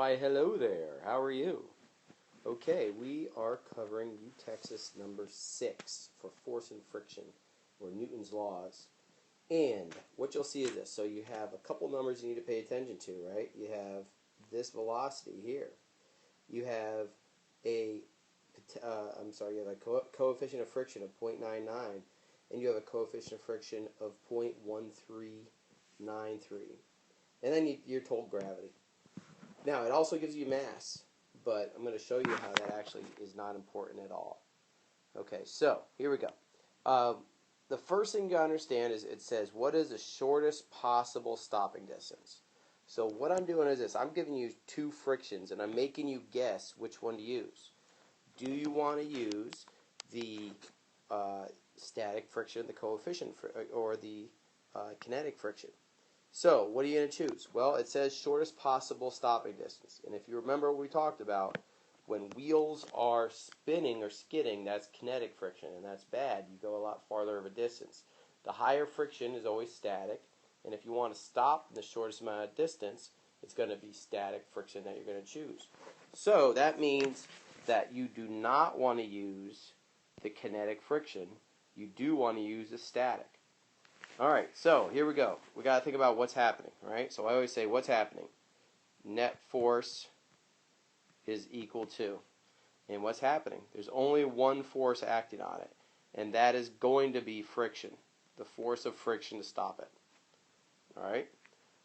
Why, hello there. How are you? Okay, we are covering utexas number 6 for force and friction, or Newton's laws. And what you'll see is this. So you have a couple numbers you need to pay attention to, right? You have this velocity here. You have a coefficient of friction of 0.99, and you have a coefficient of friction of 0.1393. And then you're told gravity. Now, it also gives you mass, but I'm going to show you how that actually is not important at all. Okay, so here we go. The first thing you understand is it says, what is the shortest possible stopping distance? So what I'm doing is this. I'm giving you two frictions, and I'm making you guess which one to use. Do you want to use the static friction, the coefficient, or the kinetic friction? So, what are you going to choose? Well, it says shortest possible stopping distance. And if you remember what we talked about, when wheels are spinning or skidding, that's kinetic friction, and that's bad. You go a lot farther of a distance. The higher friction is always static, and if you want to stop in the shortest amount of distance, it's going to be static friction that you're going to choose. So, that means that you do not want to use the kinetic friction. You do want to use the static. Alright, so here we go. We got to think about what's happening, right? So I always say, what's happening? Net force is equal to. And what's happening? There's only one force acting on it, and that is going to be friction. The force of friction to stop it. Alright?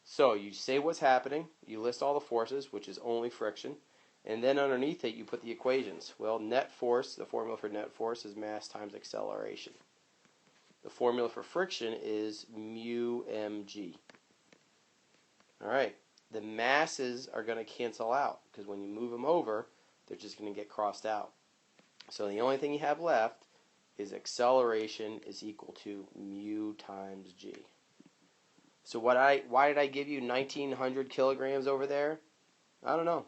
So you say what's happening, you list all the forces, which is only friction, and then underneath it you put the equations. Well, net force, the formula for net force is mass times acceleration. The formula for friction is mu mg. Alright, the masses are going to cancel out because when you move them over, they're just going to get crossed out. So the only thing you have left is acceleration is equal to mu times g. So why did I give you 1,900 kilograms over there? I don't know.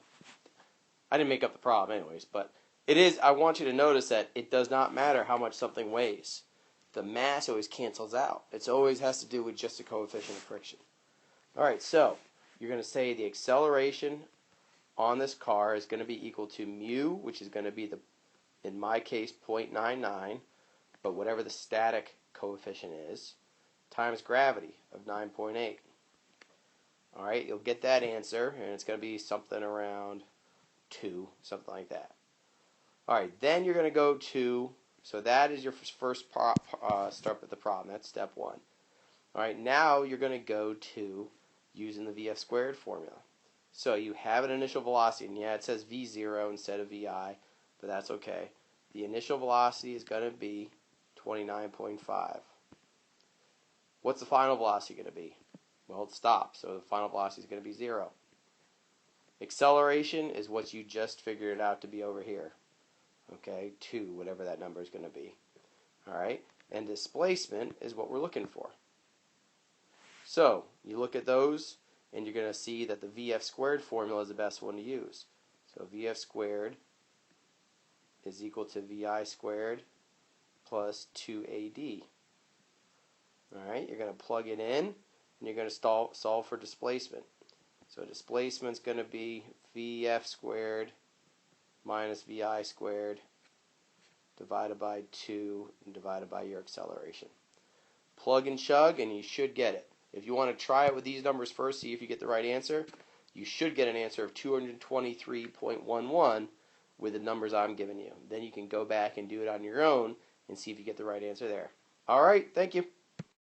I didn't make up the problem anyways, but it is. I want you to notice that it does not matter how much something weighs. The mass always cancels out. It always has to do with just the coefficient of friction. Alright, so you're going to say the acceleration on this car is going to be equal to mu, which is going to be, in my case, 0.99, but whatever the static coefficient is, times gravity of 9.8. Alright, you'll get that answer, and it's going to be something around 2, something like that. Alright, then you're going to go to, so that is your first start with the problem. That's step 1. Alright, now you're going to go to using the VF squared formula. So you have an initial velocity, and yeah, it says V0 instead of VI, but that's okay. The initial velocity is going to be 29.5. What's the final velocity going to be? Well, it stops, so the final velocity is going to be 0. Acceleration is what you just figured it out to be over here. Okay, 2, whatever that number is going to be. Alright, and displacement is what we're looking for. So, you look at those, and you're going to see that the VF squared formula is the best one to use. So, VF squared is equal to VI squared plus 2AD. Alright, you're going to plug it in, and you're going to solve for displacement. So, displacement is going to be VF squared minus VI squared divided by 2 and divided by your acceleration. Plug and chug, and you should get it. If you want to try it with these numbers first, see if you get the right answer, you should get an answer of 223.11 with the numbers I'm giving you. Then you can go back and do it on your own and see if you get the right answer there. Alright, thank you.